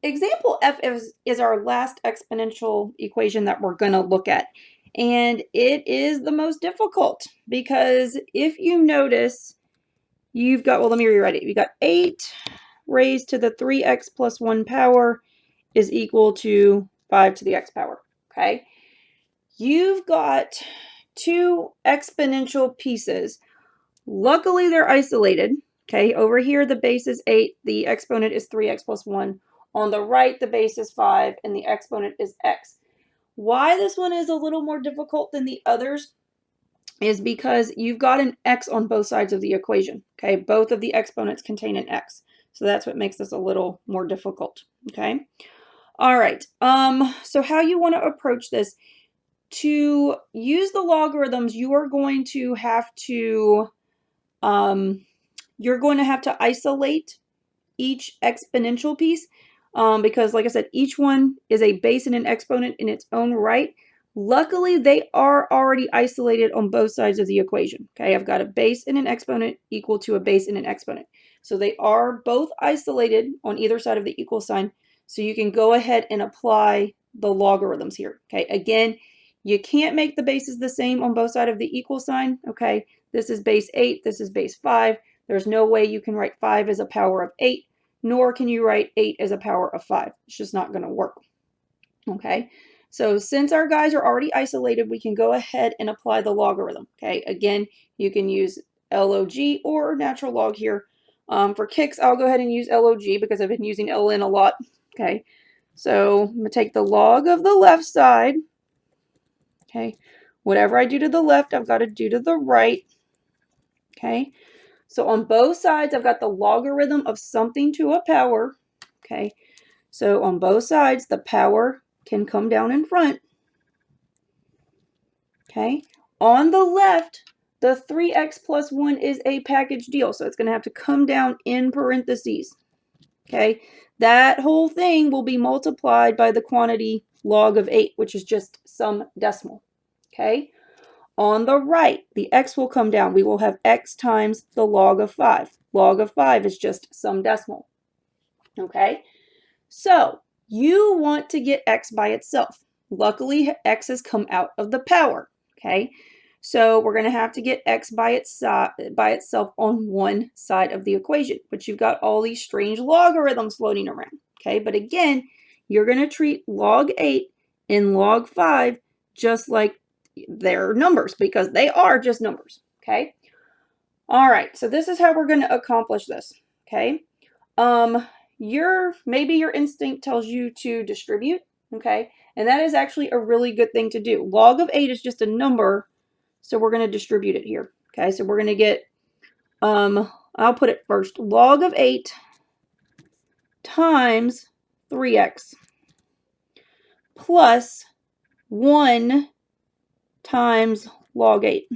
example F is our last exponential equation that we're going to look at. And it is the most difficult because if you notice, you've got, well, let me rewrite it. You've got 8 raised to the 3x plus 1 power is equal to 5 to the x power, okay? You've got 2 exponential pieces. Luckily, they're isolated, okay? Over here, the base is 8. The exponent is 3x plus 1. On the right, the base is 5, and the exponent is x. Why this one is a little more difficult than the others is because you've got an x on both sides of the equation, okay? Both of the exponents contain an x. So that's what makes this a little more difficult, okay? All right, so how you want to approach this, to use the logarithms, you are going to have to, isolate each exponential piece because, like I said, each one is a base and an exponent in its own right. Luckily, they are already isolated on both sides of the equation. Okay, I've got a base and an exponent equal to a base and an exponent. So they are both isolated on either side of the equal sign. So you can go ahead and apply the logarithms here. Okay, again, you can't make the bases the same on both sides of the equal sign. Okay, this is base 8, this is base 5. There's no way you can write 5 as a power of 8, nor can you write 8 as a power of 5. It's just not going to work. Okay, so since our guys are already isolated, we can go ahead and apply the logarithm. Okay, again, you can use log or natural log here. For kicks, I'll go ahead and use log because I've been using ln a lot. Okay, so I'm going to take the log of the left side. Okay, whatever I do to the left, I've got to do to the right. Okay, so on both sides, I've got the logarithm of something to a power. Okay, so on both sides, the power can come down in front. Okay, on the left, the 3x plus 1 is a package deal, so it's going to have to come down in parentheses. Okay, that whole thing will be multiplied by the quantity log of 8, which is just some decimal. Okay, on the right, the x will come down. We will have x times the log of 5. Log of 5 is just some decimal. Okay, so you want to get x by itself. Luckily, x has come out of the power. Okay, so we're going to have to get x by itself on one side of the equation, but you've got all these strange logarithms floating around. Okay, but again, you're going to treat log 8 and log 5 just like they're numbers because they are just numbers. Okay, all right, so this is how we're going to accomplish this. Okay, maybe your instinct tells you to distribute. Okay, and that is actually a really good thing to do. Log of 8 is just a number, so we're going to distribute it here. Okay, so we're going to get, I'll put it first, log of 8 times 3x plus 1 times log 8.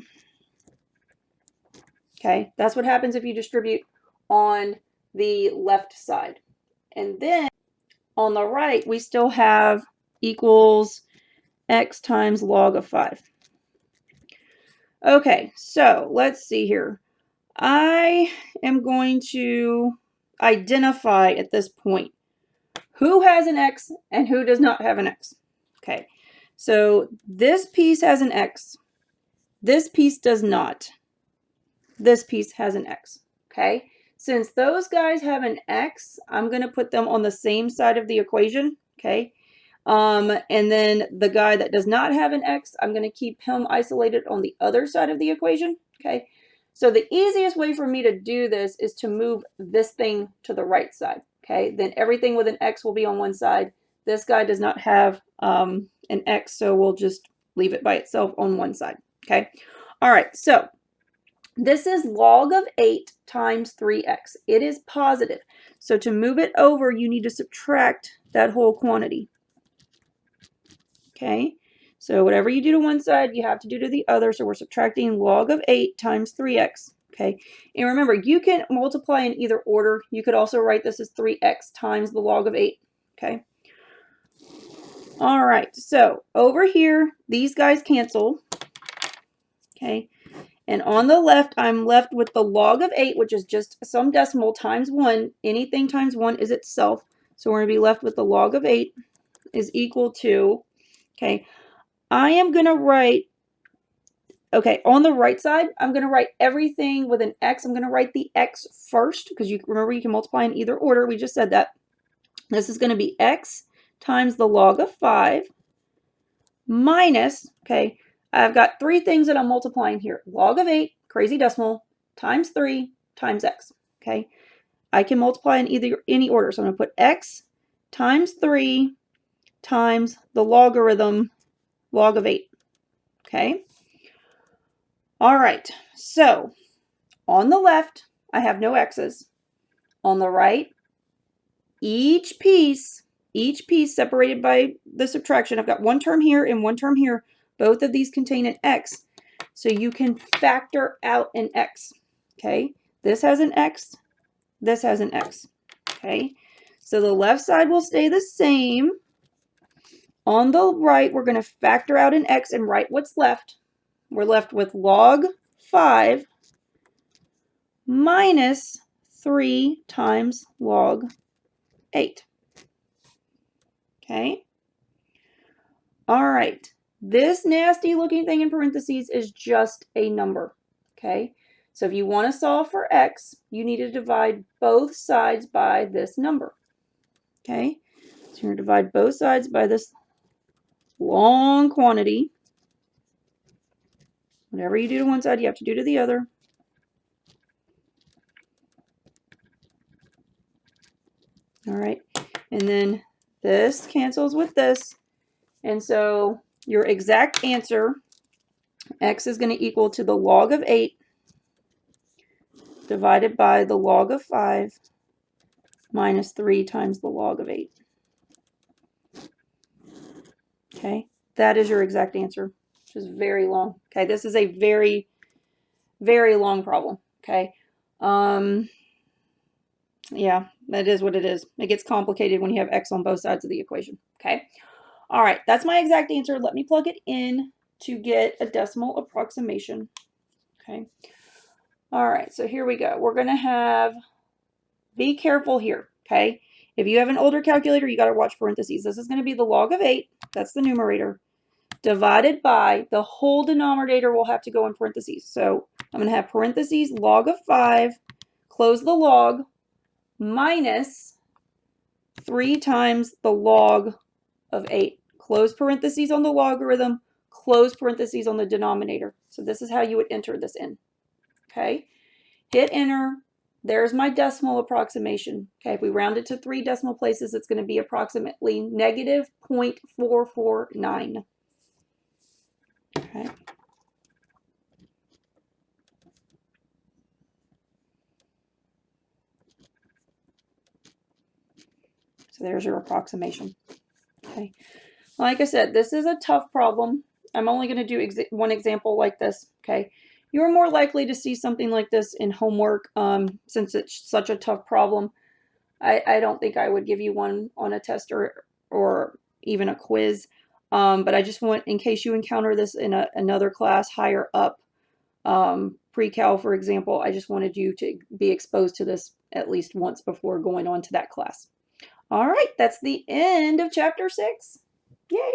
Okay, that's what happens if you distribute on the left side. And then on the right, we still have equals x times log of 5. Okay, so let's see here. I am going to identify at this point who has an x and who does not have an x. Okay, so this piece has an x. This piece does not. This piece has an x. Okay, since those guys have an x, I'm going to put them on the same side of the equation. Okay, and then the guy that does not have an x, I'm going to keep him isolated on the other side of the equation. Okay, so the easiest way for me to do this is to move this thing to the right side. Okay, then everything with an x will be on one side. This guy does not have an x, so we'll just leave it by itself on one side. Okay, all right, so this is log of 8 times 3x. It is positive. So to move it over, you need to subtract that whole quantity. Okay, so whatever you do to one side, you have to do to the other. So we're subtracting log of 8 times 3x. Okay, and remember, you can multiply in either order. You could also write this as 3x times the log of 8. Okay, all right, so over here, these guys cancel. Okay, and on the left, I'm left with the log of 8, which is just some decimal times 1. Anything times 1 is itself. So we're going to be left with the log of 8 is equal to, okay, I am going to write, okay, on the right side, I'm going to write everything with an x. I'm going to write the x first because you remember you can multiply in either order. We just said that. This is going to be x times the log of 5 minus, okay, I've got three things that I'm multiplying here. Log of 8, crazy decimal, times 3 times x, okay? I can multiply in any order. So I'm going to put x times 3 times the logarithm log of 8, okay? All right, so on the left, I have no x's. On the right, each piece separated by the subtraction. I've got one term here and one term here. Both of these contain an x. So you can factor out an x, okay? This has an x, this has an x, okay? So the left side will stay the same. On the right, we're going to factor out an x and write what's left. We're left with log 5 minus 3 times log 8. Okay. All right. This nasty looking thing in parentheses is just a number. Okay. So if you want to solve for x, you need to divide both sides by this number. Okay. So you're going to divide both sides by this long quantity. Whatever you do to one side, you have to do to the other. All right. And then this cancels with this. And so your exact answer, x is going to equal to the log of 8 divided by the log of 5 minus 3 times the log of 8. Okay, that is your exact answer, which is very long. Okay, this is a very, very long problem. Okay, yeah, that is what it is. It gets complicated when you have x on both sides of the equation. Okay, all right, that's my exact answer. Let me plug it in to get a decimal approximation. Okay, all right, so here we go. We're going to have, be careful here, okay? If you have an older calculator, you got to watch parentheses. This is going to be the log of 8, that's the numerator, divided by the whole denominator will have to go in parentheses. So I'm going to have parentheses log of 5, close the log, minus 3 times the log of 8. Close parentheses on the logarithm, close parentheses on the denominator. So this is how you would enter this in. Okay, hit enter. There's my decimal approximation. Okay, if we round it to 3 decimal places, it's going to be approximately negative 0.449. Okay. So there's your approximation. Okay. Like I said, this is a tough problem. I'm only going to do one example like this. Okay. You're more likely to see something like this in homework since it's such a tough problem. I don't think I would give you one on a test or even a quiz. But I just want, in case you encounter this in another class higher up, pre-cal, for example, I just wanted you to be exposed to this at least once before going on to that class. All right, that's the end of chapter 6. Yay!